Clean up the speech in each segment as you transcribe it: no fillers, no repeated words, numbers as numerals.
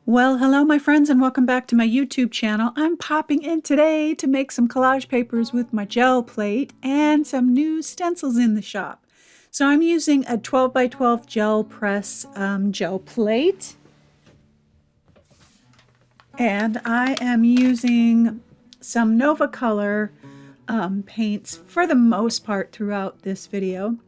Well, hello my friends and welcome back to my YouTube channel. I'm popping in today to make some collage papers with my gel plate and some new stencils in the shop. So I'm using a 12 by 12 gel press gel plate. And I am using some Nova Color paints for the most part throughout this video.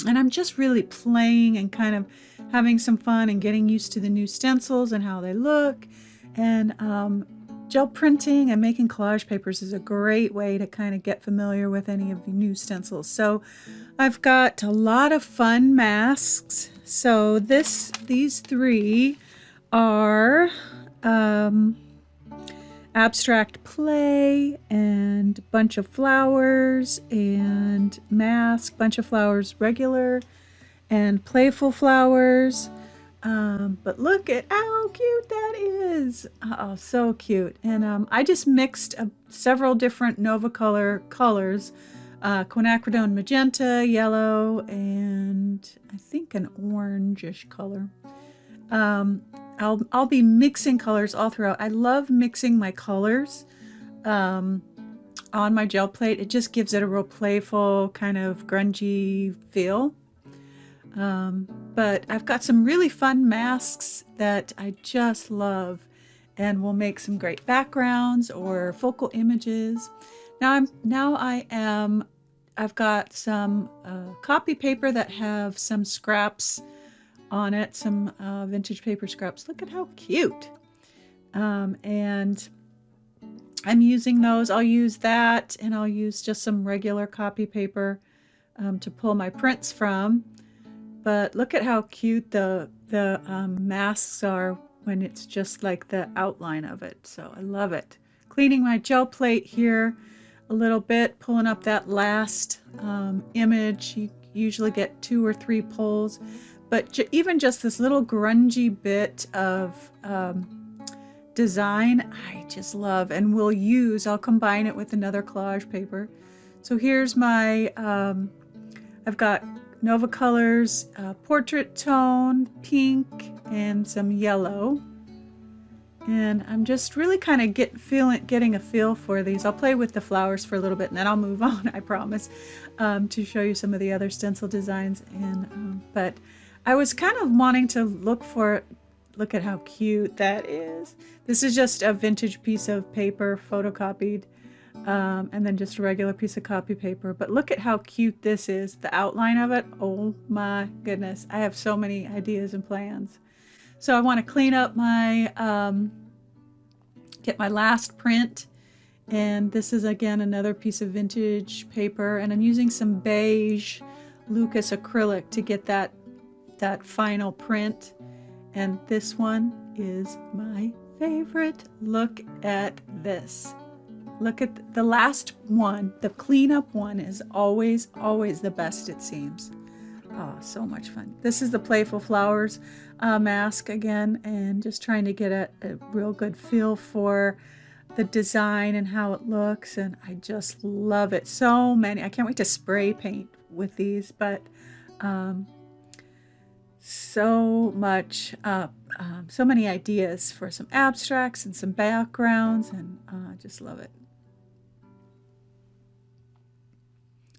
And I'm just really playing and kind of having some fun and getting used to the new stencils and how they look. And gel printing and making collage papers is a great way to kind of get familiar with any of the new stencils. So I've got a lot of fun masks. So these three are abstract play and bunch of flowers and mask, bunch of flowers regular and playful flowers. But look at how cute that is. Oh, so cute. And I just mixed several different Nova Color colors, quinacridone magenta, yellow, and I think an orangish color. I'll be mixing colors all throughout. I love mixing my colors on my gel plate. It just gives it a real playful kind of grungy feel. But I've got some really fun masks that I just love and will make some great backgrounds or focal images. I've got some copy paper that have some scraps on it, some vintage paper scraps. Look at how cute. And I'm using those. I'll use that, and I'll use just some regular copy paper to pull my prints from. But look at how cute the masks are when it's just like the outline of it. So I love it. Cleaning my gel plate here a little bit, pulling up that last image. You usually get 2 or 3 pulls. But even just this little grungy bit of design, I just love and will use. I'll combine it with another collage paper. So here's my, I've got Nova Colors, portrait tone, pink, and some yellow. And I'm just really kind of getting a feel for these. I'll play with the flowers for a little bit and then I'll move on, I promise, to show you some of the other stencil designs. But I was kind of wanting to look at how cute that is. This is just a vintage piece of paper photocopied, and then just a regular piece of copy paper. But look at how cute this is, the outline of it. Oh my goodness, I have so many ideas and plans. So I want to clean up my, get my last print. And this is again another piece of vintage paper, and I'm using some beige Lucas acrylic to get that final print. And this one is my favorite. Look at this. Look at the last one. The cleanup one is always the best, it seems. Oh, so much fun. This is the Playful Flowers mask again, and just trying to get a real good feel for the design and how it looks, and I just love it. So many. I can't wait to spray paint with these, but so many ideas for some abstracts and some backgrounds, and I just love it.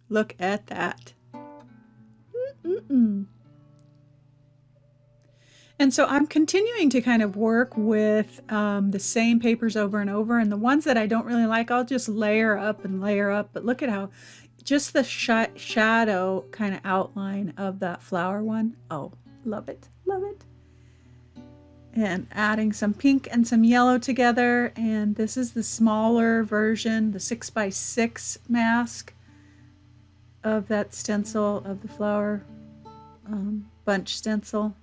Look at that. And so I'm continuing to kind of work with the same papers over and over, and the ones that I don't really like, I'll just layer up and layer up. But look at how just the shadow kind of outline of that flower one. Oh, love it, love it. And adding some pink and some yellow together. And this is the smaller version, the 6x6 mask of that stencil of the flower bunch stencil.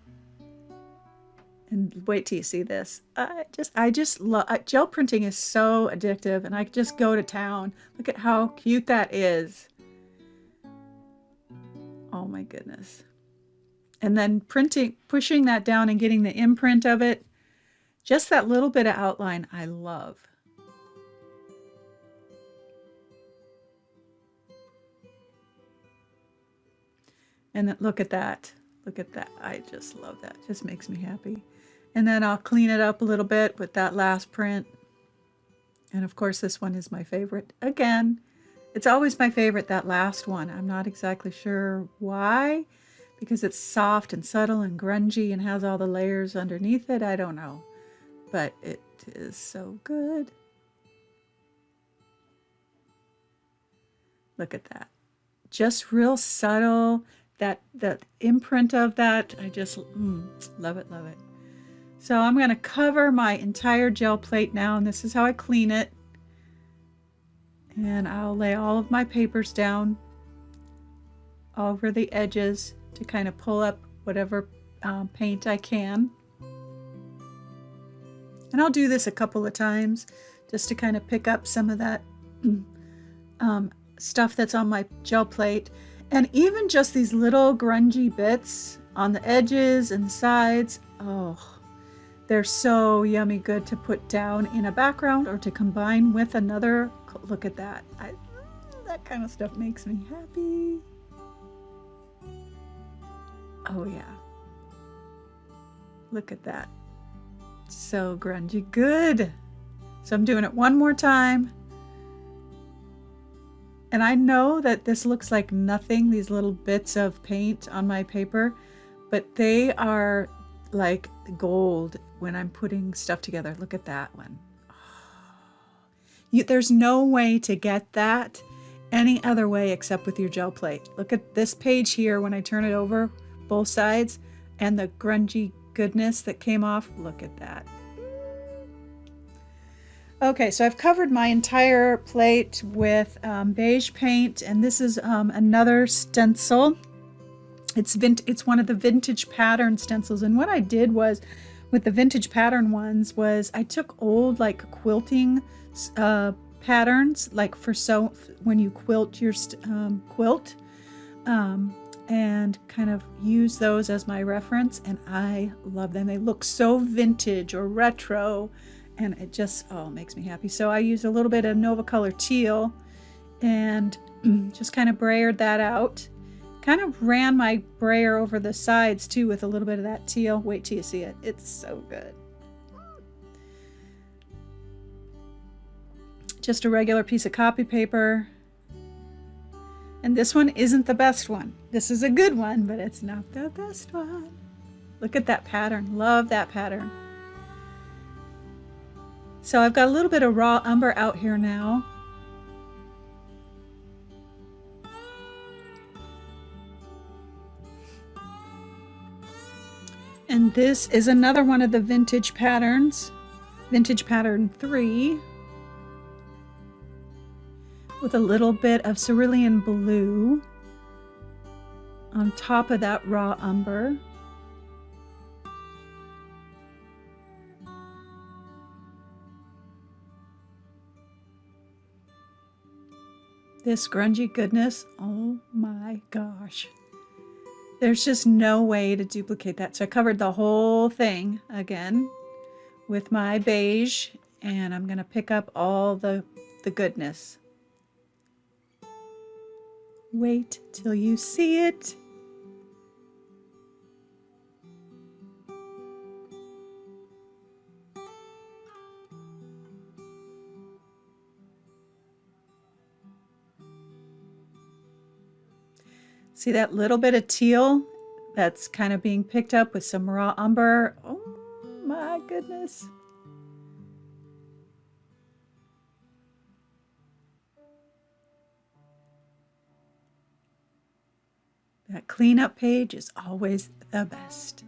And wait till you see this. I just love, gel printing is so addictive, and I just go to town. Look at how cute that is. Oh my goodness. And then pushing that down and getting the imprint of it. Just that little bit of outline I love. And then look at that. Look at that. I just love that. It just makes me happy. And then I'll clean it up a little bit with that last print. And of course, this one is my favorite. Again, it's always my favorite, that last one. I'm not exactly sure why, because it's soft and subtle and grungy and has all the layers underneath it. I don't know, but it is so good. Look at that. Just real subtle, that imprint of that. I just love it, love it. So I'm going to cover my entire gel plate now, and this is how I clean it. And I'll lay all of my papers down over the edges to kind of pull up whatever paint I can. And I'll do this a couple of times just to kind of pick up some of that stuff that's on my gel plate. And even just these little grungy bits on the edges and sides, oh, they're so yummy good to put down in a background or to combine with another. Look at that. That kind of stuff makes me happy. Oh yeah. Look at that. So grungy good. So I'm doing it one more time. And I know that this looks like nothing, these little bits of paint on my paper, but they are like gold when I'm putting stuff together. Look at that one. There's no way to get that any other way except with your gel plate. Look at this page here when I turn it over both sides and the grungy goodness that came off. Look at that. Okay, so I've covered my entire plate with beige paint, and this is another stencil. It's one of the vintage pattern stencils, and what I did was with the vintage pattern ones was I took old like quilting patterns, like for when you quilt your quilt, and kind of use those as my reference, and I love them. They look so vintage or retro, and it just makes me happy. So I used a little bit of Nova Color Teal and just kind of brayered that out. Kind of ran my brayer over the sides too with a little bit of that teal. Wait till you see it. It's so good. Just a regular piece of copy paper. And this one isn't the best one. This is a good one, but it's not the best one. Look at that pattern. Love that pattern. So I've got a little bit of raw umber out here now. And this is another one of the vintage patterns, vintage pattern 3, with a little bit of cerulean blue on top of that raw umber. This grungy goodness, oh my gosh. There's just no way to duplicate that. So I covered the whole thing again with my beige, and I'm going to pick up all the goodness. Wait till you see it. See that little bit of teal that's kind of being picked up with some raw umber? Oh my goodness. That cleanup page is always the best.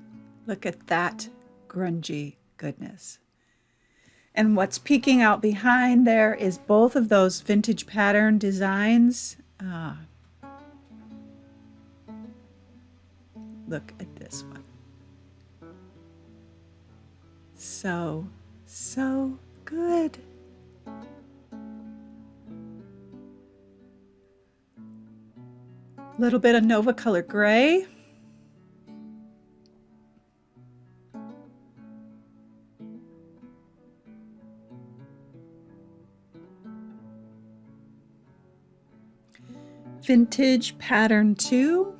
Look at that grungy goodness. And what's peeking out behind there is both of those vintage pattern designs. Look at this one. So, so good. Little bit of Nova Color Gray. Vintage Pattern 2.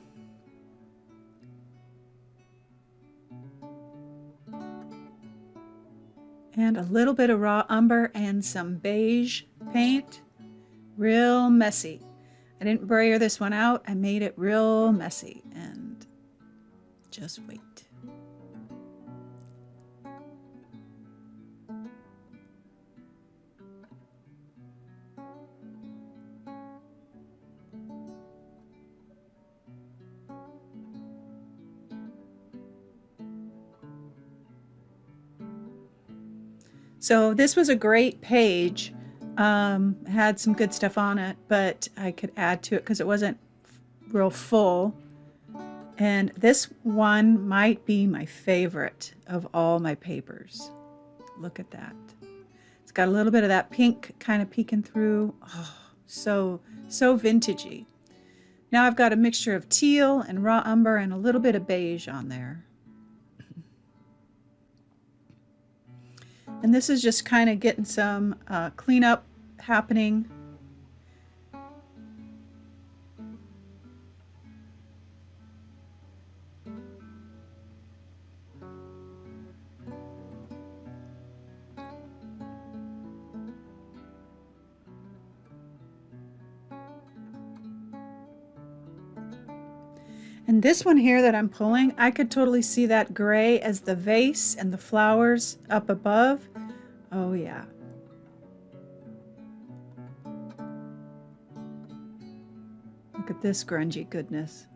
And a little bit of raw umber and some beige paint. Real messy. I didn't brayer this one out. I made it real messy, and just wait. So this was a great page. Had some good stuff on it, but I could add to it because it wasn't real full. And this one might be my favorite of all my papers. Look at that. It's got a little bit of that pink kind of peeking through. Oh, so vintagey. Now I've got a mixture of teal and raw umber and a little bit of beige on there. And this is just kind of getting some cleanup happening. And this one here that I'm pulling, I could totally see that gray as the vase and the flowers up above. Oh yeah. Look at this grungy goodness.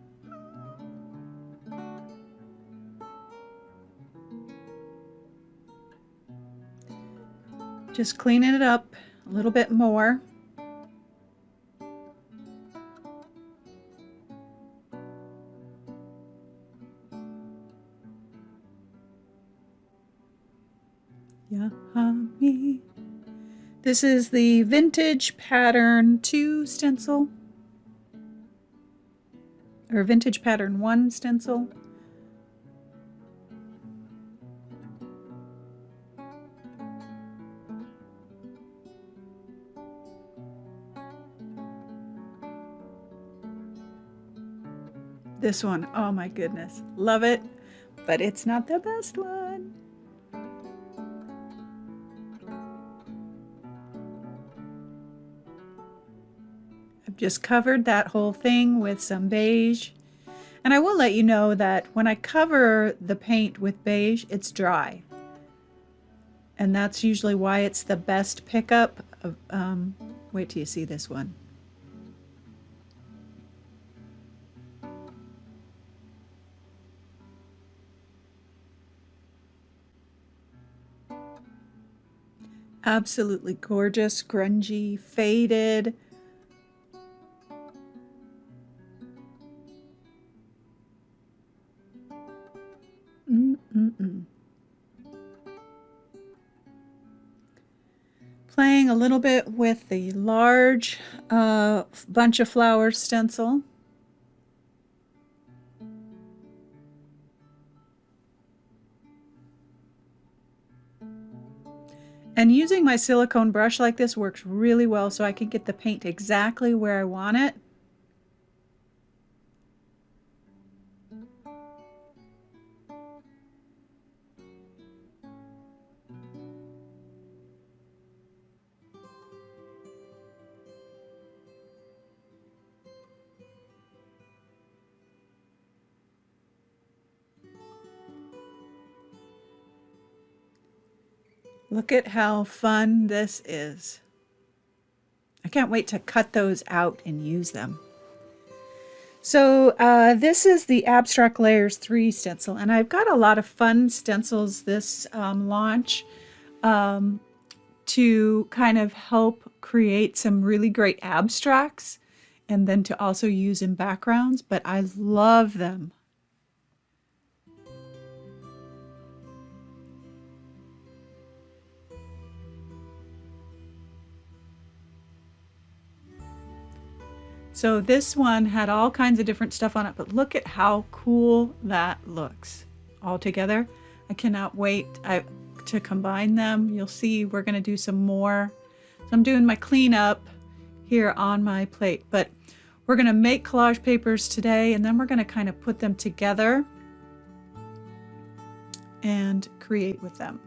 Just cleaning it up a little bit more. Yummy. This is the Vintage Pattern 2 stencil, or Vintage Pattern 1 stencil. This one, oh my goodness, love it, but it's not the best one. Just covered that whole thing with some beige. And I will let you know that when I cover the paint with beige, it's dry. And that's usually why it's the best pickup. Wait till you see this one. Absolutely gorgeous, grungy, faded. Playing a little bit with the large bunch of flowers stencil. And using my silicone brush like this works really well, so I can get the paint exactly where I want it. Look at how fun this is. I can't wait to cut those out and use them. So this is the Abstract Layers 3 stencil, and I've got a lot of fun stencils this launch to kind of help create some really great abstracts and then to also use in backgrounds, but I love them. So this one had all kinds of different stuff on it, but look at how cool that looks all together. I cannot wait to combine them. You'll see we're going to do some more. So I'm doing my cleanup here on my plate, but we're going to make collage papers today, and then we're going to kind of put them together and create with them.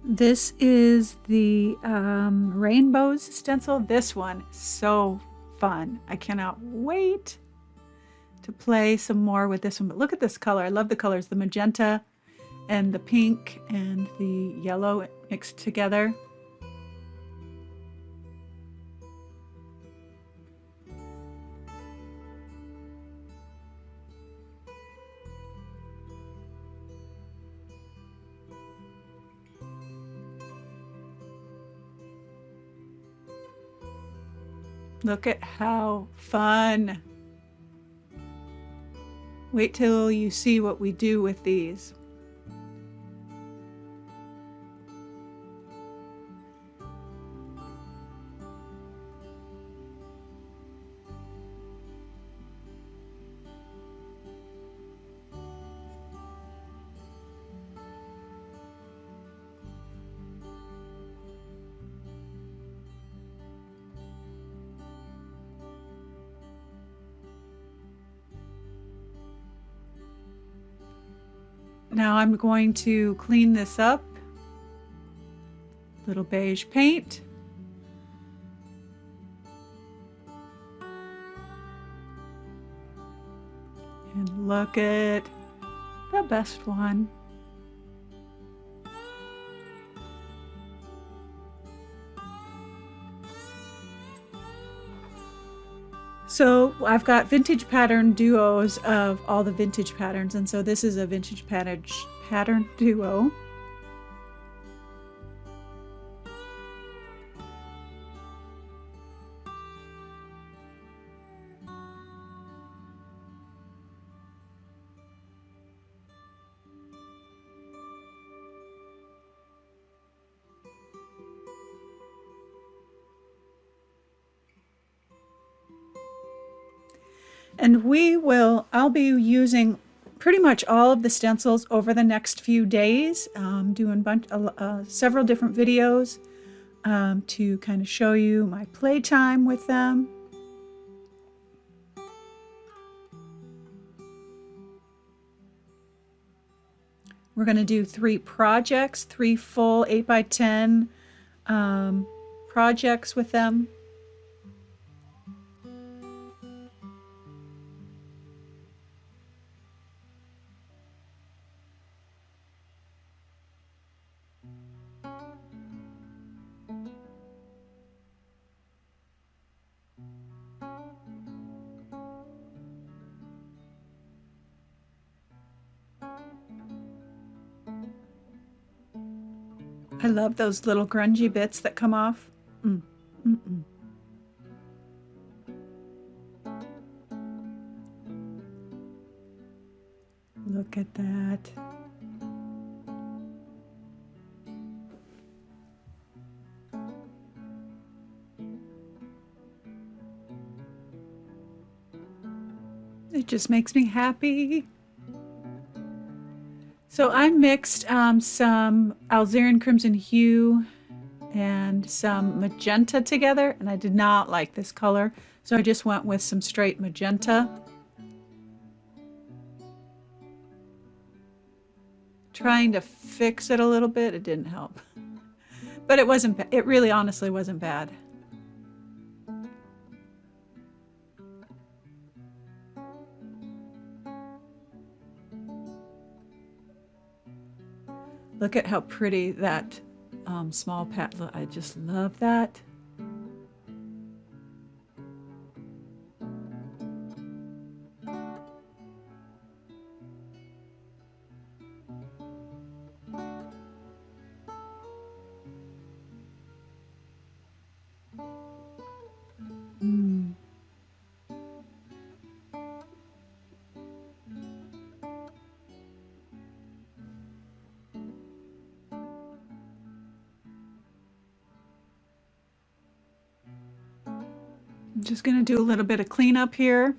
This is the Rainbows stencil. This one, so fun. I cannot wait to play some more with this one. But look at this color. I love the colors, the magenta and the pink and the yellow mixed together. Look at how fun. Wait till you see what we do with these. Now I'm going to clean this up. Little beige paint. And look at the best one. So I've got vintage pattern duos of all the vintage patterns, and so this is a vintage pattern duo. And I'll be using pretty much all of the stencils over the next few days, doing several different videos to kind of show you my playtime with them. We're going to do 3 projects, 3 full 8x10 projects with them. I love those little grungy bits that come off. Look at that. It just makes me happy. So I mixed some alizarin crimson hue and some magenta together, and I did not like this color, so I just went with some straight magenta. Trying to fix it a little bit, it didn't help. But it really honestly wasn't bad. Look at how pretty that small pat look. I just love that. I'm just going to do a little bit of cleanup here.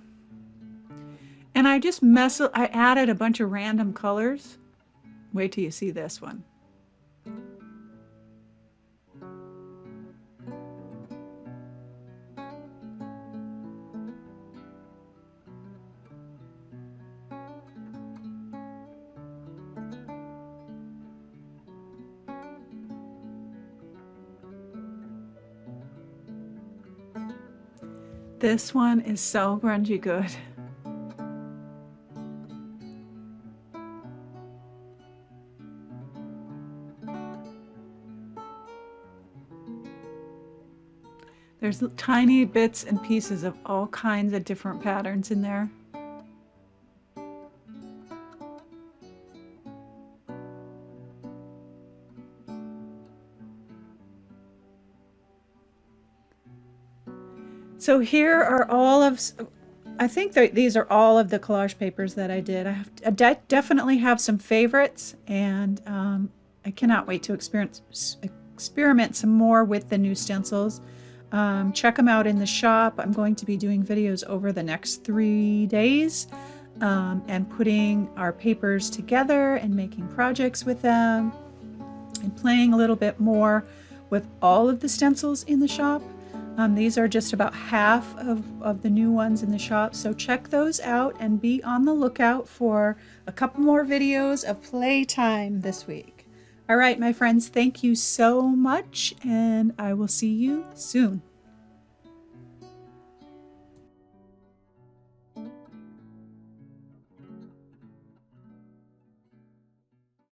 And I just I added a bunch of random colors. Wait till you see this one. This one is so grungy good. There's tiny bits and pieces of all kinds of different patterns in there. So here are all of, I think that these are all of the collage papers that I did. I definitely have some favorites, and I cannot wait to experiment some more with the new stencils. Check them out in the shop. I'm going to be doing videos over the next 3 days and putting our papers together and making projects with them and playing a little bit more with all of the stencils in the shop. These are just about half of the new ones in the shop, so check those out and be on the lookout for a couple more videos of playtime this week. All right, my friends, thank you so much, and I will see you soon.